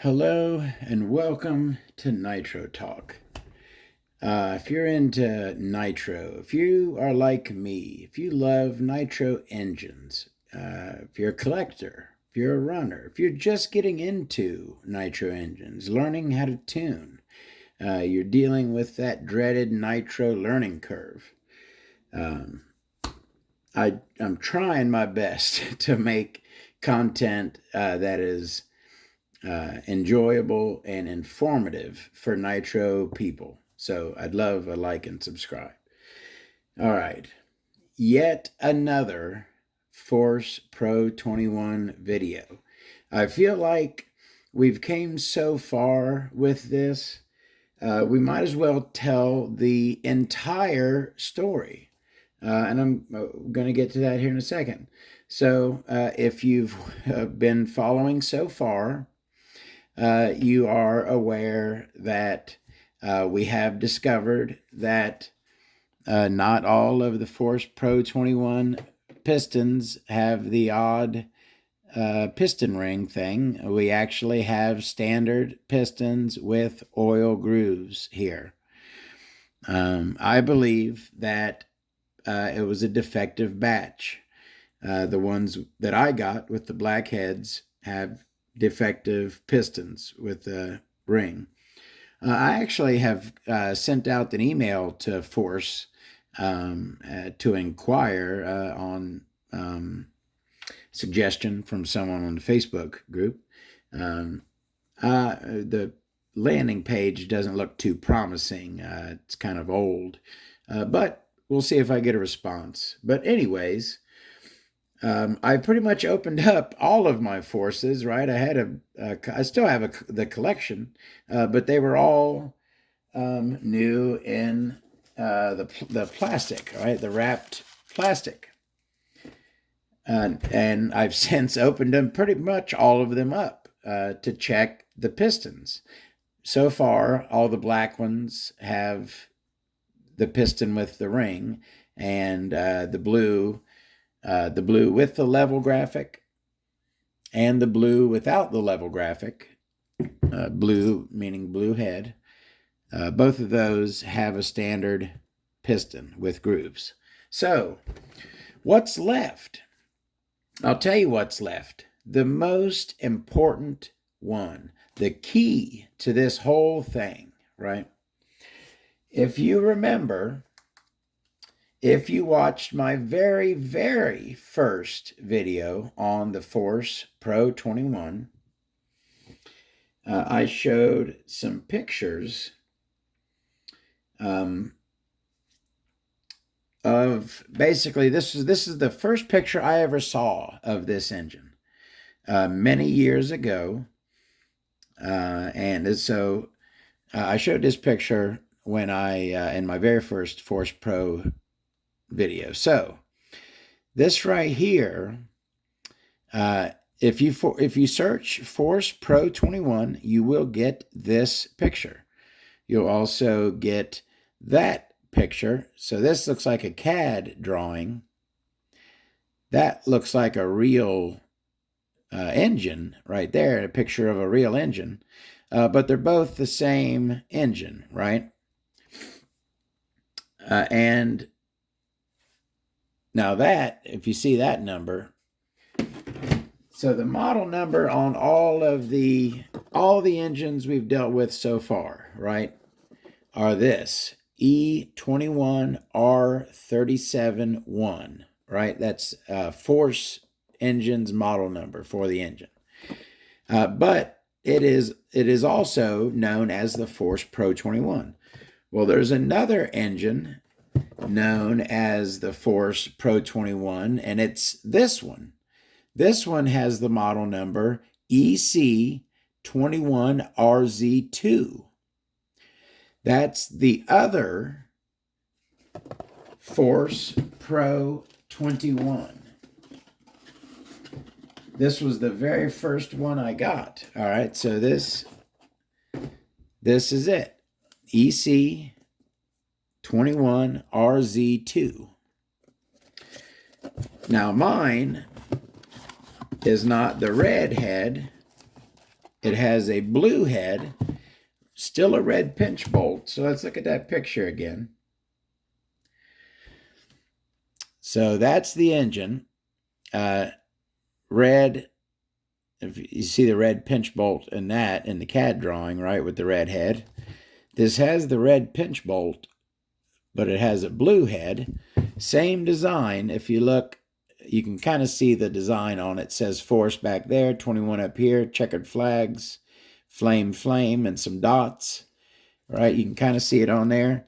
Hello and welcome to Nitro Talk. If you're into Nitro, if you are like me, if you love Nitro engines, if you're a collector, if you're a runner, if you're just getting into Nitro engines, learning how to tune, you're dealing with that dreaded Nitro learning curve. I'm trying my best to make content that is enjoyable and informative for Nitro people. So I'd love a like and subscribe. All right. Yet another Force Pro 21 video. I feel like we've came so far with this. We might as well tell the entire story. And I'm going to get to that here in a second. So if you've been following so far, you are aware that we have discovered that not all of the Force Pro 21 pistons have the odd piston ring thing. We actually have standard pistons with oil grooves here. I believe that it was a defective batch. The ones that I got with the black heads have defective pistons with the ring. I actually have sent out an email to Force to inquire on suggestion from someone on the Facebook group. The landing page doesn't look too promising. It's kind of old, but we'll see if I get a response. But anyways, I pretty much opened up all of my Forces, right? I still have the collection, but they were all new in the plastic, right? The wrapped plastic. And I've since opened them, pretty much all of them up, to check the pistons. So far, all the black ones have the piston with the ring, and the blue with the level graphic and the blue without the level graphic, blue meaning blue head, both of those have a standard piston with grooves. So what's left? I'll tell you what's left. The most important one, the key to this whole thing, right? If you remember, if you watched my very, very first video on the Force Pro 21, I showed some pictures of basically this is the first picture I ever saw of this engine many years ago, and so I showed this picture when I in my very first Force Pro video. So this right here, if you search Force Pro 21, you will get this picture. You'll also get that picture. So this looks like a CAD drawing. That looks like a real engine right there, a picture of a real engine. But they're both the same engine, right? And now that, if you see that number, so the model number on all the engines we've dealt with so far, right, are this E-21R37-1, right? That's Force engine's model number for the engine. But it is also known as the Force Pro 21. Well, there's another engine known as the Force Pro 21, and it's this one. This one has the model number EC-21RZ2. That's the other Force Pro 21. This was the very first one I got. All right, so this is it. EC-21RZ2. Now mine is not the red head. it has a blue head, still a red pinch bolt. So let's look at that picture again. So that's the engine. Red, if you see the red pinch bolt in that, in the CAD drawing, right, with the red head. This has the red pinch bolt, but it has a blue head. Same design. If you look, you can kind of see the design on it. It says force back there, 21 up here, checkered flags, flame, and some dots, right? You can kind of see it on there.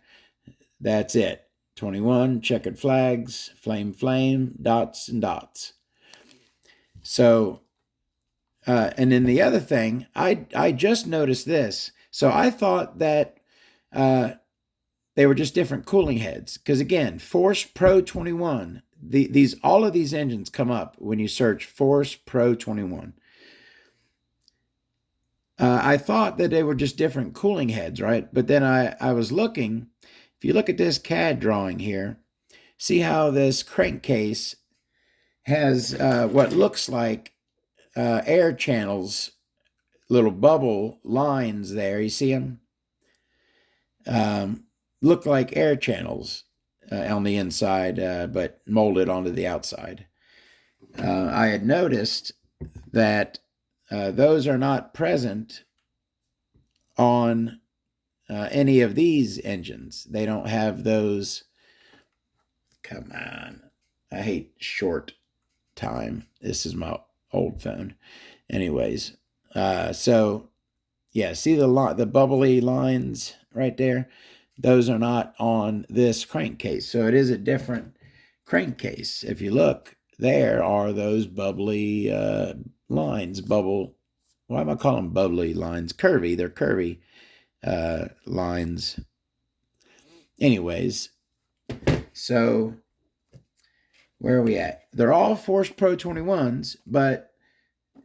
That's it. 21, checkered flags, flame, dots, and dots. So, and then the other thing, I just noticed this. So I thought that they were just different cooling heads. Because again, Force Pro 21, all of these engines come up when you search Force Pro 21. I thought that they were just different cooling heads, right? But then I was looking. If you look at this CAD drawing here, see how this crankcase has what looks like air channels, little bubble lines there. You see them? Look like air channels on the inside, but molded onto the outside. I had noticed that those are not present on any of these engines. They don't have those. Come on. I hate short time. This is my old phone. Anyways, so yeah, see the bubbly lines right there? Those are not on this crankcase. So it is a different crankcase. If you look, there are those bubbly lines. Why am I calling them bubbly lines? Curvy. They're curvy lines. Anyways, so where are we at? They're all Force Pro 21s, but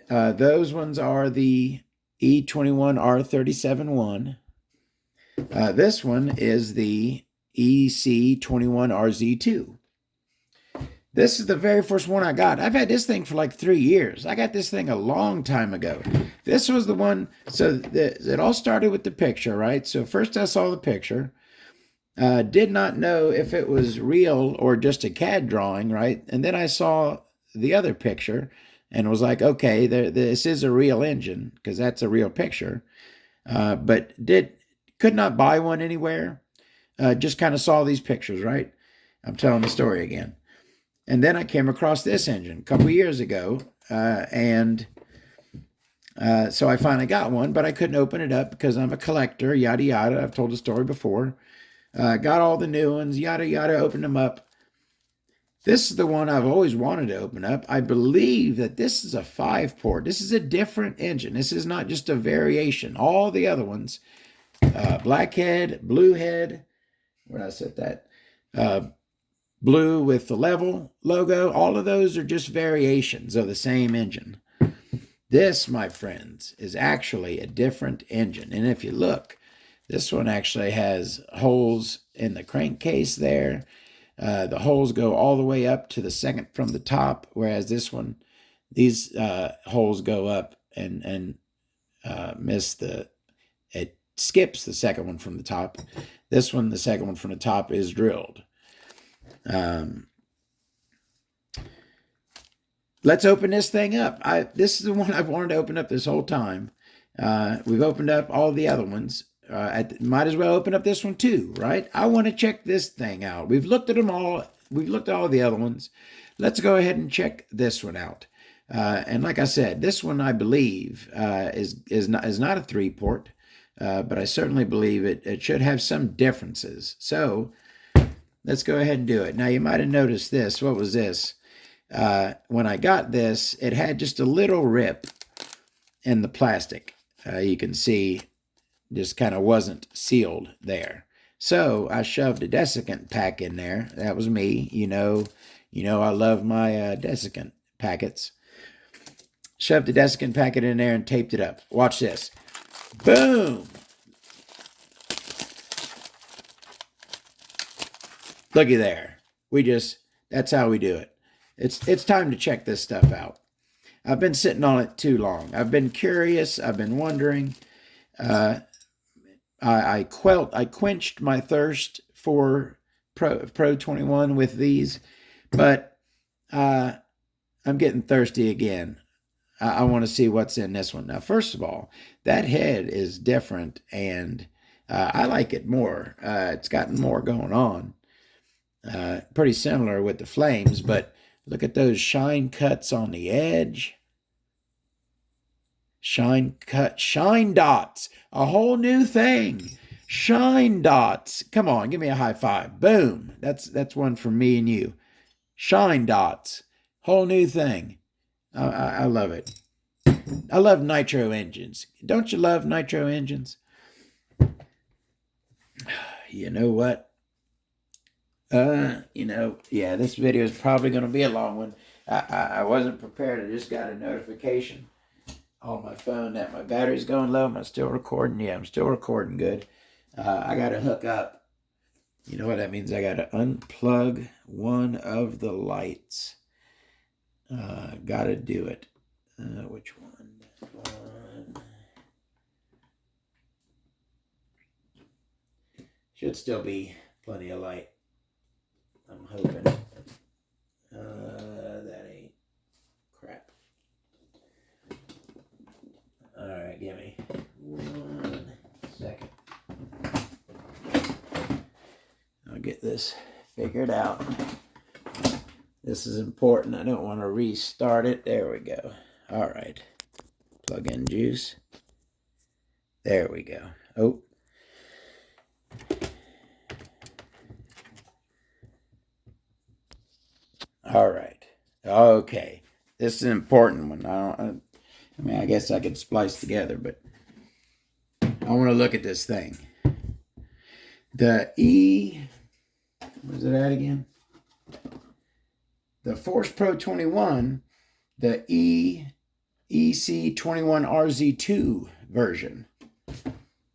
those ones are the E-21R31. This one is the EC-21RZ2. This is the very first one I got. I've had this thing for like 3 years. I got this thing a long time ago. This was the one, so it all started with the picture, right? So first I saw the picture. Did not know if it was real or just a CAD drawing, right? And then I saw the other picture and was like, okay, this is a real engine because that's a real picture. But could not buy one anywhere. Just kind of saw these pictures, right? I'm telling the story again. And then I came across this engine a couple years ago, and so I finally got one, but I couldn't open it up because I'm a collector, yada, yada. I've told the story before. Got all the new ones, yada, yada, opened them up. This is the one I've always wanted to open up. I believe that this is a 5-port. This is a different engine. This is not just a variation. All the other ones, black head, blue head, where did I set that? Blue with the level logo. All of those are just variations of the same engine. This, my friends, is actually a different engine. And if you look, this one actually has holes in the crankcase there. The holes go all the way up to the second from the top, whereas this one, these holes go up and it skips the second one from the top. This one, the second one from the top, is drilled. Let's open this thing up. This is the one I've wanted to open up this whole time. We've opened up all the other ones. Might as well open up this one too, right? I want to check this thing out. We've looked at them all. We've looked at all the other ones. Let's go ahead and check this one out. And like I said, this one I believe is not a 3-port, but I certainly believe it should have some differences. So let's go ahead and do it. Now you might have noticed this. What was this? When I got this, it had just a little rip in the plastic. You can see just kind of wasn't sealed there. So I shoved a desiccant pack in there. That was me. You know I love my desiccant packets. Shoved the desiccant packet in there and taped it up. Watch this. Boom! Looky there. That's how we do it. It's time to check this stuff out. I've been sitting on it too long. I've been curious. I've been wondering. I quenched my thirst for Pro 21 with these, but I'm getting thirsty again. I want to see what's in this one. Now, first of all, that head is different, and I like it more. It's gotten more going on. Pretty similar with the flames, but look at those shine cuts on the edge. Shine dots. A whole new thing. Shine dots. Come on, give me a high five. Boom. That's one for me and you. Shine dots. Whole new thing. I love it. I love nitro engines. Don't you love nitro engines? You know what? Yeah, this video is probably going to be a long one. I wasn't prepared. I just got a notification on my phone that my battery's going low. Am I still recording? Yeah, I'm still recording good. I got to hook up. You know what that means? I got to unplug one of the lights. Got to do it. Which one? Should still be plenty of light. I'm hoping. That ain't crap. All right, give me 1 second. I'll get this figured out. This is important. I don't want to restart it. There we go. All right. Plug in juice. There we go. Oh. All right. Okay. This is an important one. I mean, I guess I could splice together, but I want to look at this thing. The where's it at again? The Force Pro 21, the EC-21RZ2 version.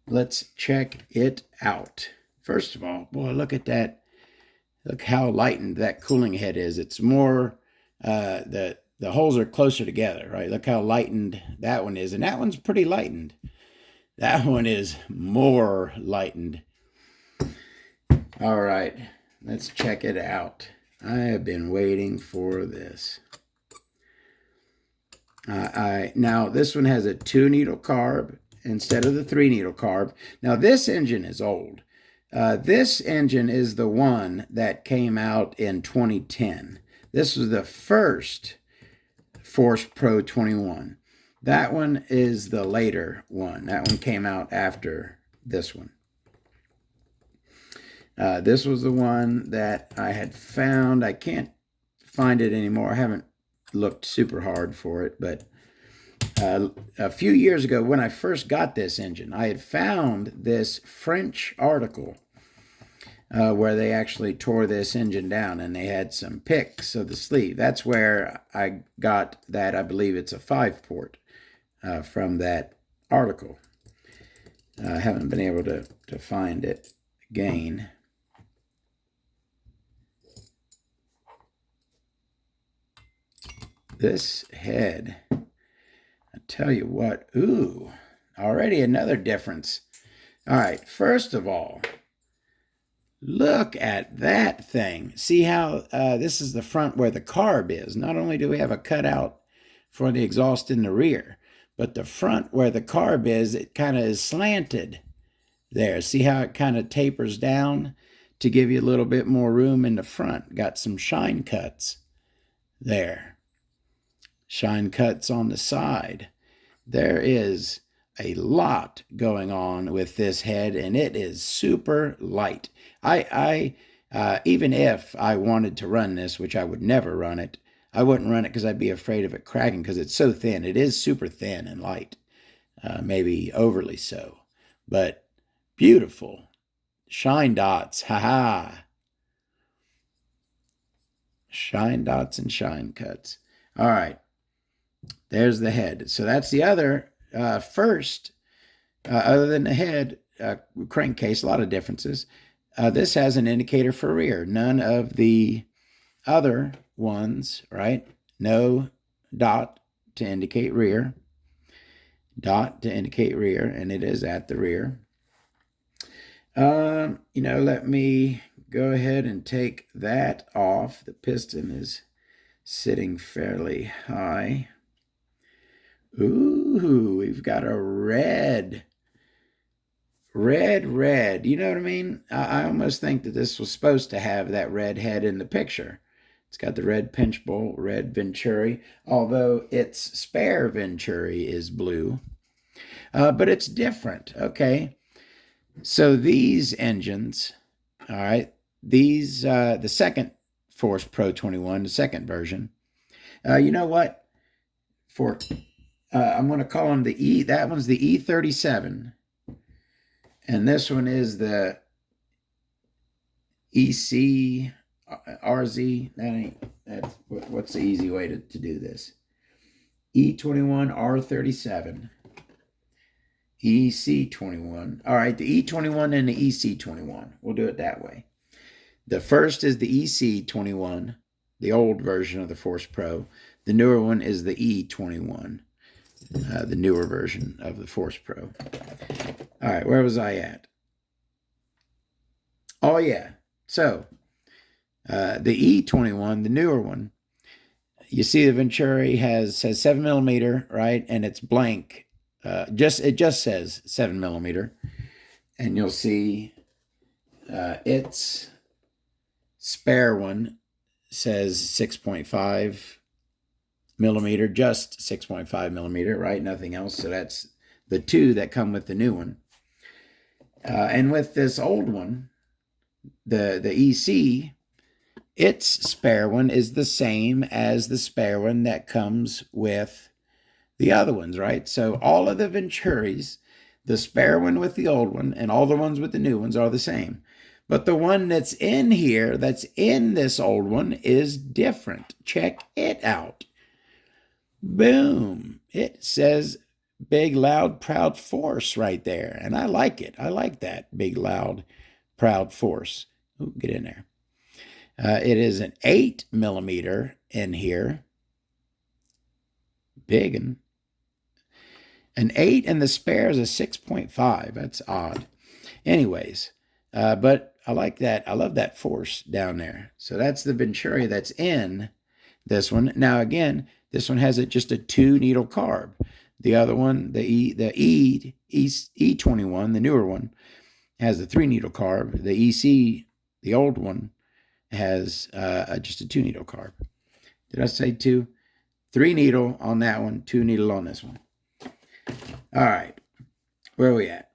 Let's check it out. First of all, boy, look at that. Look how lightened that cooling head is. It's more, the holes are closer together, right? Look how lightened that one is. And that one's pretty lightened. That one is more lightened. All right, let's check it out. I have been waiting for this. Now, this one has a 2-needle carb instead of the 3-needle carb. Now, this engine is old. This engine is the one that came out in 2010. This was the first Force Pro 21. That one is the later one. That one came out after this one. This was the one that I had found. I can't find it anymore. I haven't looked super hard for it, but a few years ago when I first got this engine, I had found this French article where they actually tore this engine down, and they had some pics of the sleeve. That's where I got that. I believe it's a 5-port from that article. I haven't been able to find it again. This head, I tell you what, ooh, already another difference. All right, first of all, look at that thing. See how this is the front where the carb is. Not only do we have a cutout for the exhaust in the rear, but the front where the carb is, it kind of is slanted there. See how it kind of tapers down to give you a little bit more room in the front. Got some shine cuts there. Shine cuts on the side. There is a lot going on with this head, and it is super light. Even if I wanted to run this, which I would never run it, I wouldn't run it because I'd be afraid of it cracking because it's so thin. It is super thin and light, maybe overly so, but beautiful. Shine dots, haha. Shine dots and shine cuts. All right. There's the head. So that's the other first, other than the head, crankcase, a lot of differences. This has an indicator for rear. None of the other ones, right? No dot to indicate rear, dot to indicate rear, and it is at the rear. Let me go ahead and take that off. The piston is sitting fairly high. Ooh, we've got a red. You know what I mean? I almost think that this was supposed to have that red head in the picture. It's got the red pinch bolt, red Venturi, although its spare Venturi is blue. But it's different, okay? So these engines, all right, these, the second Force Pro 21, the second version, you know what? I'm going to call them the E, that one's the E37, and this one is the EC-RZ. What's the easy way to do this? E-21R37. EC-21. All right, the E-21 and the EC-21. We'll do it that way. The first is the EC-21, the old version of the Force Pro. The newer one is the E-21, the newer version of the Force Pro. All right, where was I at? Oh, yeah. So, the E-21, the newer one, you see the Venturi says 7mm, right? And it's blank. It just says 7mm. And you'll see its spare one says 6.5mm, just 6.5mm, right? Nothing else. So that's the two that come with the new one. And with this old one, the EC, its spare one is the same as the spare one that comes with the other ones, right? So all of the Venturis, the spare one with the old one and all the ones with the new ones are the same. But the one that's in here, that's in this old one, is different. Check it out. Boom. It says big, loud, proud Force right there. And I like it. I like that big, loud, proud Force. Ooh, get in there. It is an 8mm in here. Big one. An 8 and the spare is a 6.5. That's odd. Anyways, but I like that. I love that Force down there. So that's the Venturi that's in this one. Now, again, this one has just a 2-needle carb. The other one, the E21, the newer one, has a 3-needle carb. The EC, the old one, has just a 2-needle carb. Did I say 2? 3-needle on that one, 2-needle on this one. All right, where are we at?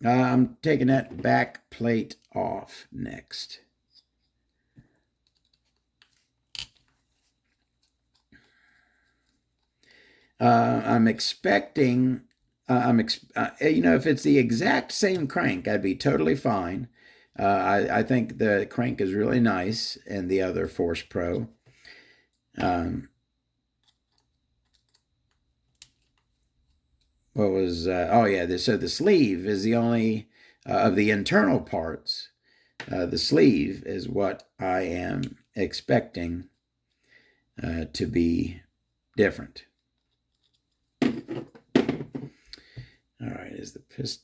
I'm taking that back plate off next. I'm expecting, if it's the exact same crank, I'd be totally fine. I think the crank is really nice in the other Force Pro. So the sleeve is the only of the internal parts. The sleeve is what I am expecting to be different. All right, as the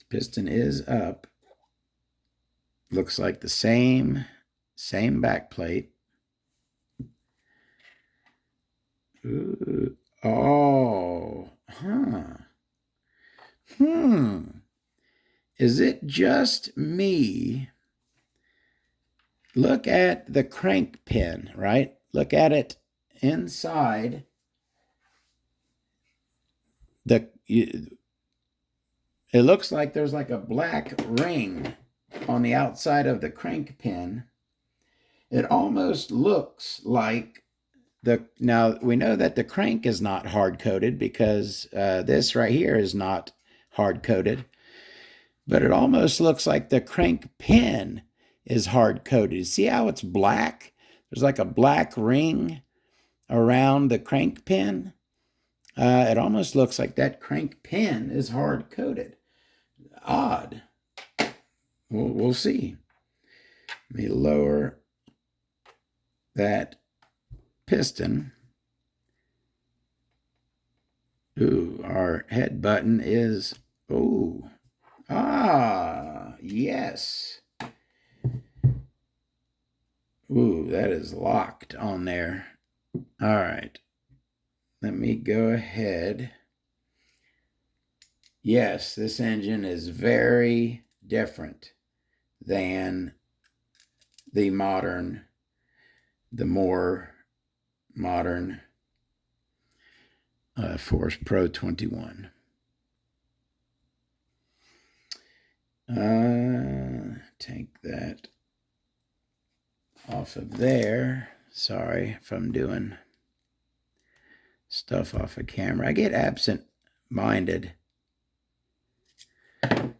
piston is up, looks like the same back plate. Ooh, oh, huh. Is it just me? Look at the crank pin, right? Look at it inside. It looks like there's like a black ring on the outside of the crank pin. It almost looks like now we know that the crank is not hard coated because this right here is not hard coated, but it almost looks like the crank pin is hard coated. See how it's black? There's like a black ring around the crank pin. It almost looks like that crank pin is hard coated. Odd. We'll see. Let me lower that piston. Ooh, our head button is, ooh, yes. Ooh, that is locked on there. All right. Let me go ahead. Yes, this engine is very different than the more modern Force Pro 21. Take that off of there. Sorry if I'm doing stuff off of camera. I get absent-minded. Got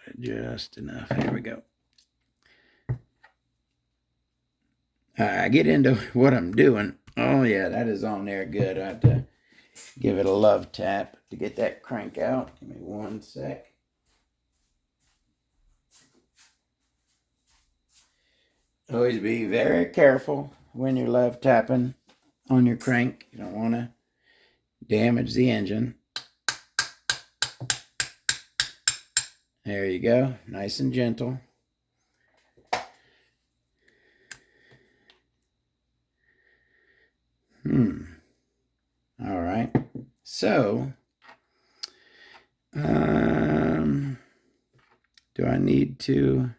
it just enough. There we go. I get into what I'm doing. Oh, yeah, that is on there good. I have to give it a love tap to get that crank out. Give me one sec. Always be very careful when you're love tapping on your crank. You don't want to damage the engine. There you go. Nice and gentle. All right. So, do I need to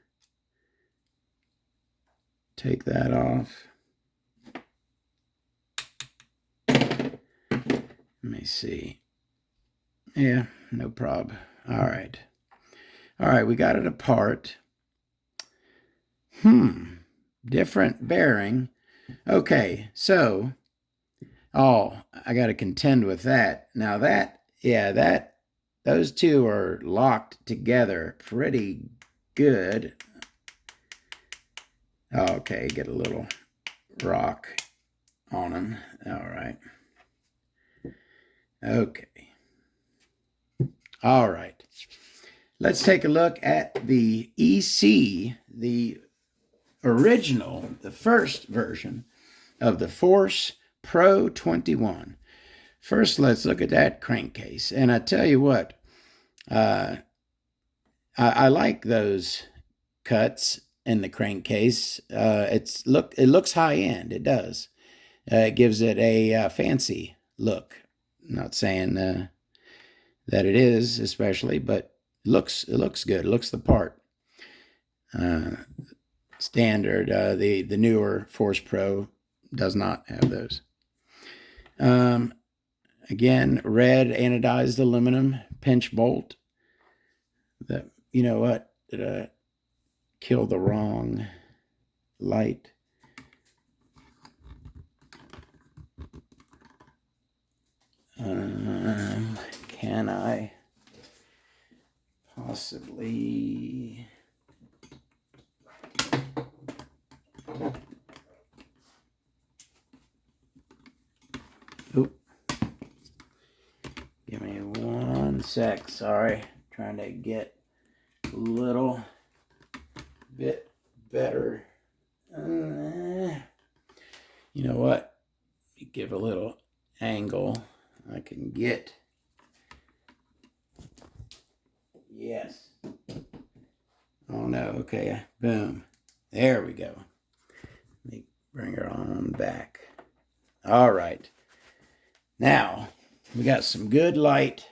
take that off? Let me see. Yeah, no problem. All right. All right, we got it apart. Different bearing. Okay, so, I got to contend with that. Now those two are locked together pretty good. Okay, get a little rock on them. All right. Okay. All right. Let's take a look at the EC, the original, the first version of the Force Pro 21. First, let's look at that crankcase. And I tell you what, I like those cuts in the crankcase. It looks high end. It does. It gives it a fancy look. I'm not saying that it is especially, but it looks good. It looks the part. Standard. The newer Force Pro does not have those. Again, red anodized aluminum pinch bolt. You know what? Did I kill the wrong light? Can I possibly... Oop. Give me one sec. Sorry. Trying to get a little bit better. You know what? Give a little angle. I can get. Yes. Oh no. Okay. Boom. There we go. Let me bring her on back. All right. Now, we got some good light.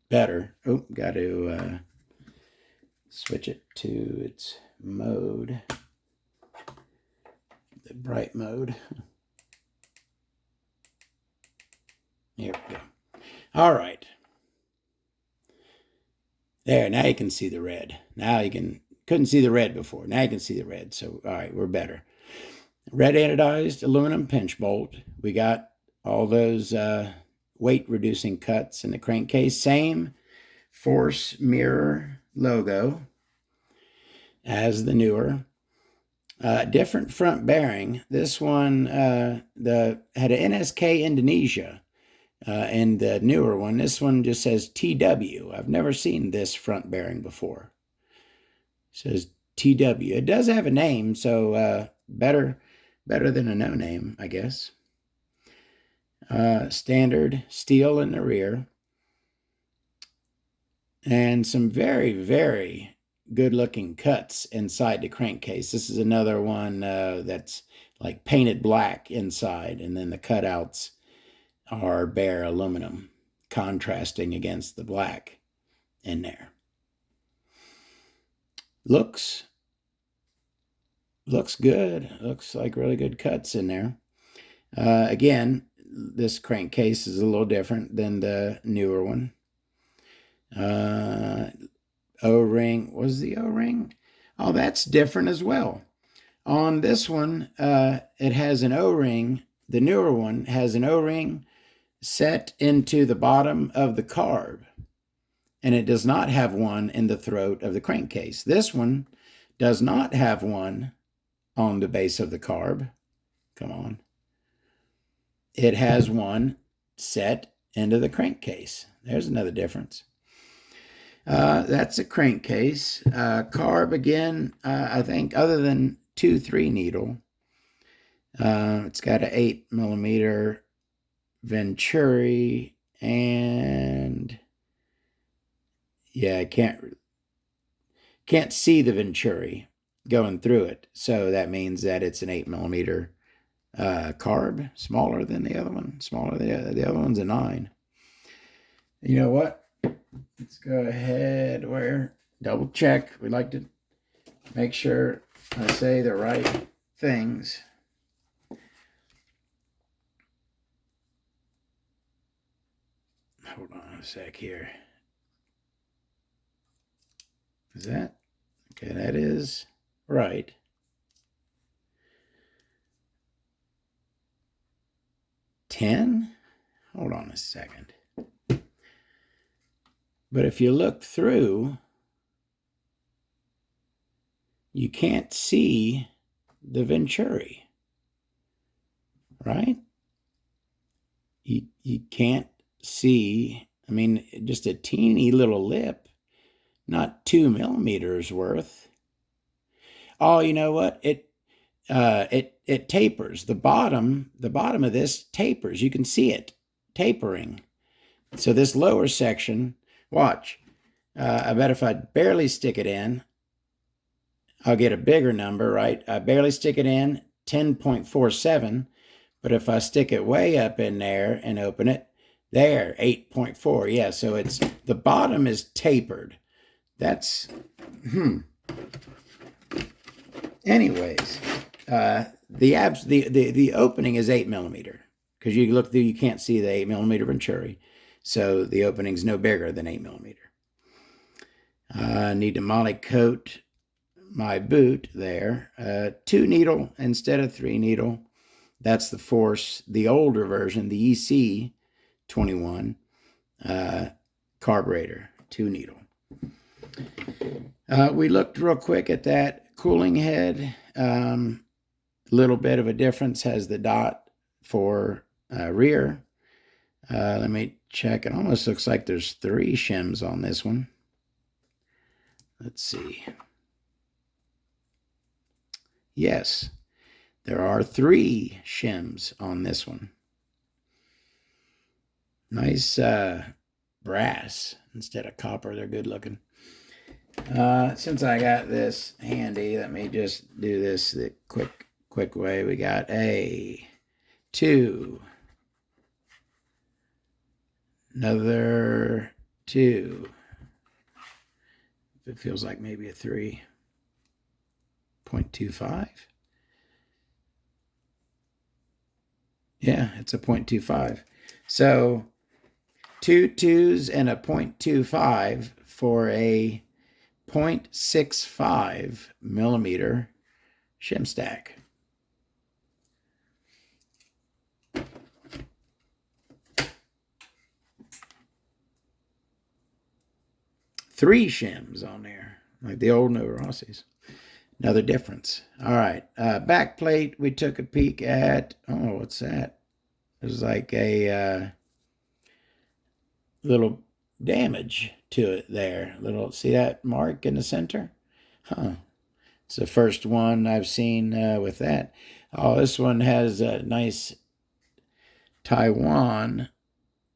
Better. Oh, got to switch it to its mode. The bright mode. Here we go. All right. There, now you can see the red. Now you couldn't see the red before. Now you can see the red. So, all right, we're better. Red anodized aluminum pinch bolt. We got all those weight reducing cuts in the crankcase. Same Force mirror logo as the newer. Different front bearing. This one had an NSK Indonesia. And the newer one, this one just says TW. I've never seen this front bearing before. It says TW. It does have a name, so better Better than a no-name, I guess. Standard steel in the rear. And some very, very good-looking cuts inside the crankcase. This is another one that's like painted black inside, and then the cutouts are bare aluminum, contrasting against the black in there. Looks good. Looks like really good cuts in there. Again, this crankcase is a little different than the newer one. O-ring. Was the O-ring? Oh, that's different as well. On this one, it has an O-ring. The newer one has an O-ring set into the bottom of the carb, and it does not have one in the throat of the crankcase. This one does not have one on the base of the carb. Come on. It has one set into the crankcase. There's another difference. That's a crankcase. Carb, again, I think other than 2-3 needle, it's got an 8mm Venturi, and yeah, I can't see the Venturi going through it, so that means that it's an 8mm carb, smaller than the other one. Smaller than the other one's a 9. You know what? Let's go ahead. Double check. We like to make sure I say the right things. Hold on a sec here. Is that? Okay, that is right. $10? Hold on a second. But if you look through, you can't see the Venturi, right? You can't see, I mean, just a teeny little lip, not 2mm worth. Oh, you know what? It tapers. The bottom of this tapers. You can see it tapering. So this lower section, watch. I bet if I barely stick it in, I'll get a bigger number, right? I barely stick it in, 10.47. But if I stick it way up in there and open it, there, 8.4. Yeah, so it's the bottom is tapered. That's Anyways, the opening is 8mm, because you look through, you can't see the 8mm Venturi, so the opening's no bigger than 8mm. I need to moly coat my boot there. 2 needle instead of 3 needle. That's the Force, the older version, the EC-21 carburetor, 2 needle. We looked real quick at that cooling head. Little bit of a difference, has the dot for rear. Let me check. It almost looks like there's 3 shims on this one. Let's see. Yes, there are 3 shims on this one. Nice brass instead of copper. They're good looking. Since I got this handy, let me just do this the quick way. We got a 2, another 2. It feels like maybe a 3.25. Yeah, it's a 0.25. So 2 2s and a 0.25 for a 0.65mm shim stack. Three shims on there, like the old Nova Rossi's. Another difference. All right, back plate, we took a peek at, oh, what's that? There's like a little damage to it there. See that mark in the center? Huh. It's the first one I've seen with that. Oh, this one has a nice Taiwan.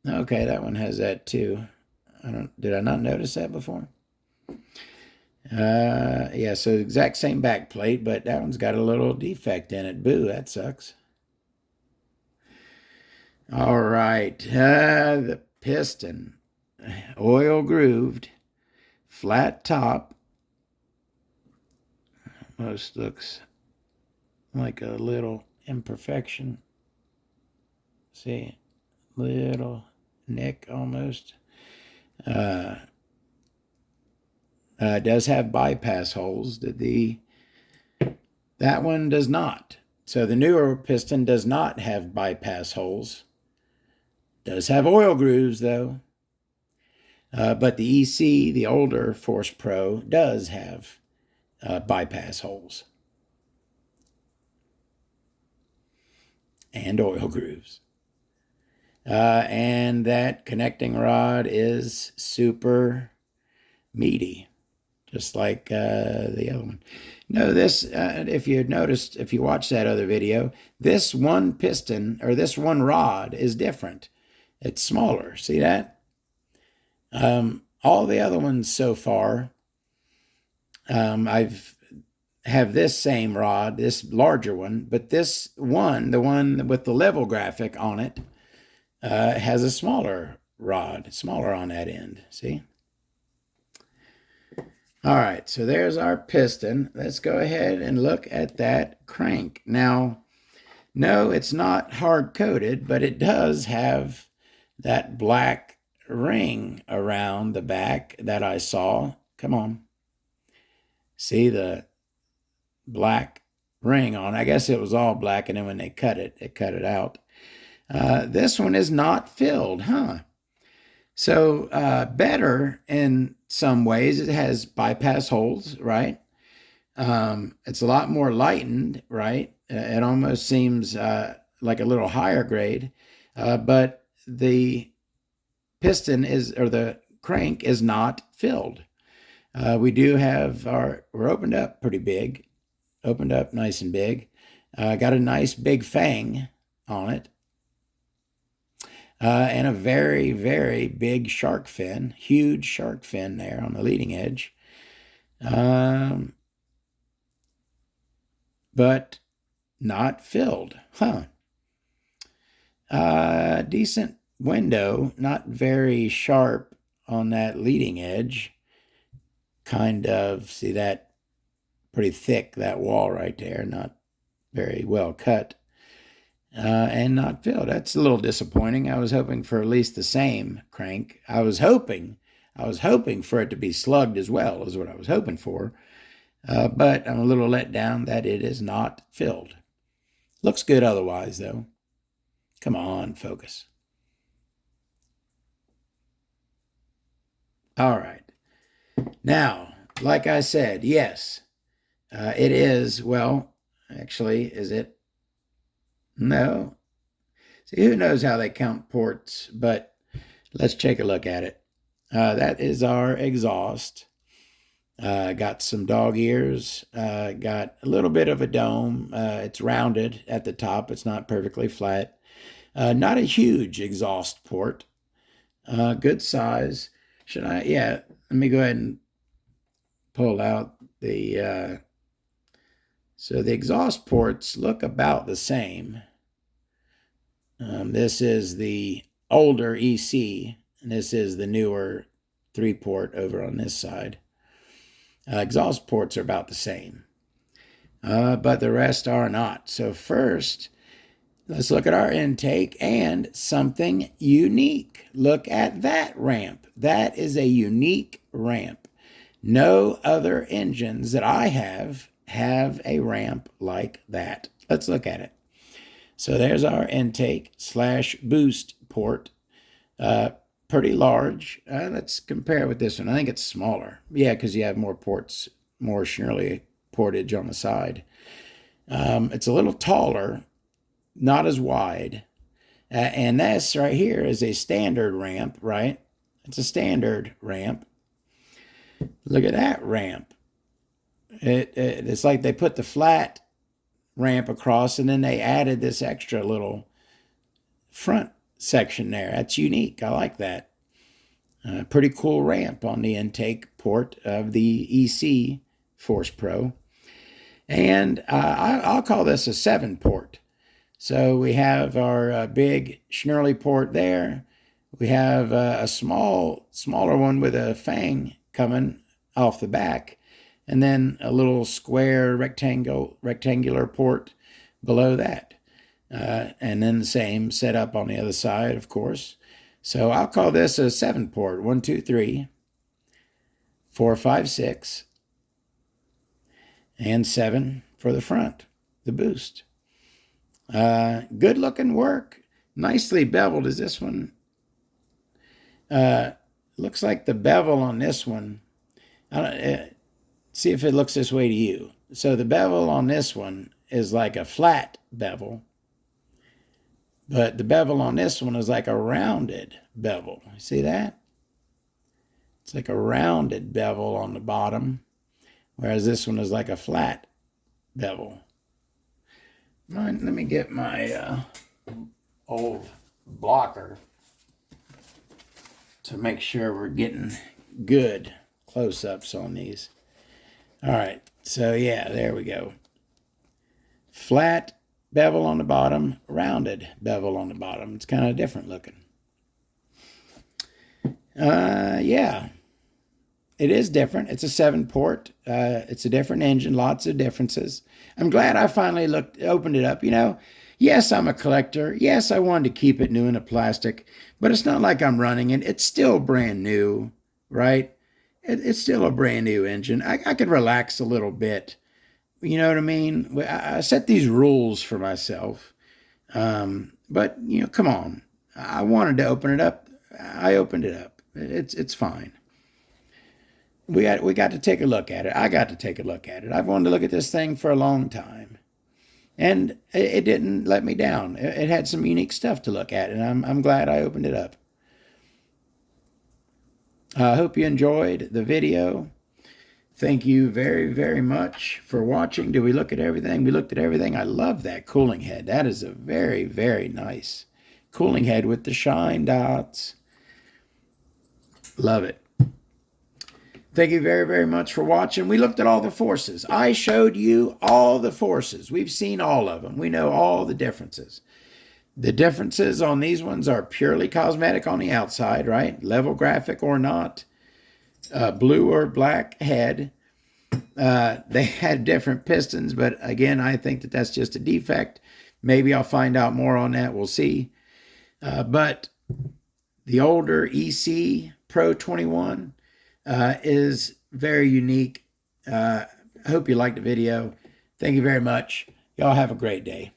Okay, that one has that too. Did I not notice that before? Yeah, so exact same back plate, but that one's got a little defect in it. Boo, that sucks. All right, the piston, oil grooved, flat top. Most looks like a little imperfection. See, little nick almost. Does have bypass holes. That one does not. So the newer piston does not have bypass holes. Does have oil grooves though. But the EC, the older Force Pro, does have bypass holes and oil grooves. And that connecting rod is super meaty, just like the other one. No, this, if you noticed, if you watched that other video, this one piston or this one rod is different. It's smaller. See that? All the other ones so far, I've have this same rod, this larger one, but this one, the one with the level graphic on it, has a smaller rod, smaller on that end. See? All right, so there's our piston. Let's go ahead and look at that crank. Now, no, it's not hard-coated, but it does have that black ring around the back that I saw. Come on. See the black ring on. I guess it was all black, and then when they cut it out. This one is not filled, huh? So better in some ways. It has bypass holes, right? It's a lot more lightened, right? It almost seems like a little higher grade, but the piston is, or the crank is not filled. We do have we're opened up pretty big, opened up nice and big. Got a nice big fang on it. And a very, very big shark fin, huge shark fin there on the leading edge. But not filled, huh? Decent window, not very sharp on that leading edge. Kind of, see that pretty thick, that wall right there, not very well cut. And not filled. That's a little disappointing. I was hoping for at least the same crank. I was hoping for it to be slugged as well, is what I was hoping for. But I'm a little let down that it is not filled. Looks good otherwise, though. Come on, focus. All right. Now, like I said, yes, it is. Well, actually, is it? No. See, who knows how they count ports, but let's take a look at it. That is our exhaust. Got some dog ears. Got a little bit of a dome. It's rounded at the top. It's not perfectly flat. Not a huge exhaust port. Good size. Should I? Yeah, let me go ahead and pull out the... So the exhaust ports look about the same. This is the older EC, and this is the newer 3-port over on this side. Exhaust ports are about the same, but the rest are not. So first, let's look at our intake and something unique. Look at that ramp. That is a unique ramp. No other engines that I have a ramp like that. Let's look at it. So there's our intake / boost port. Pretty large. Let's compare with this one. I think it's smaller. Yeah, because you have more ports, more Shirley portage on the side. It's a little taller, not as wide. And this right here is a standard ramp, right? It's a standard ramp. Look at that ramp. It's like they put the flat ramp across, and then they added this extra little front section there. That's unique. I like that. Pretty cool ramp on the intake port of the EC Force Pro. And I'll call this a 7-port. So we have our big Schnurly port there. We have a smaller one with a fang coming off the back, and then a little square rectangular port below that. And then the same setup on the other side, of course. So I'll call this a 7-port. 1, 2, 3, 4, 5, 6, and 7 for the front, the boost. Good looking work. Nicely beveled is this one. Looks like the bevel on this one. See if it looks this way to you. So the bevel on this one is like a flat bevel, but the bevel on this one is like a rounded bevel. See that? It's like a rounded bevel on the bottom, whereas this one is like a flat bevel. Let me get my old blocker to make sure we're getting good close-ups on these. All right, so yeah, there we go. Flat bevel on the bottom, rounded bevel on the bottom. It's kind of different looking. Yeah, it is different. It's a 7-port. It's a different engine, lots of differences. I'm glad I finally opened it up. You know, yes, I'm a collector. Yes, I wanted to keep it new in a plastic, but it's not like I'm running it. It's still brand new, right? It's still a brand new engine. I could relax a little bit. You know what I mean? I set these rules for myself. But, you know, come on. I wanted to open it up. I opened it up. It's fine. We got to take a look at it. I got to take a look at it. I've wanted to look at this thing for a long time. And it didn't let me down. It had some unique stuff to look at, and I'm glad I opened it up. I hope you enjoyed the video. Thank you very, very much for watching. Did we look at everything? We looked at everything. I love that cooling head. That is a very, very nice cooling head with the shine dots. Love it. Thank you very, very much for watching. We looked at all the forces. I showed you all the forces. We've seen all of them. We know all the differences. The differences on these ones are purely cosmetic on the outside, right? Level graphic or not. Blue or black head. They had different pistons, but again, I think that that's just a defect. Maybe I'll find out more on that. We'll see. But the older EC Pro 21 is very unique. I hope you liked the video. Thank you very much. Y'all have a great day.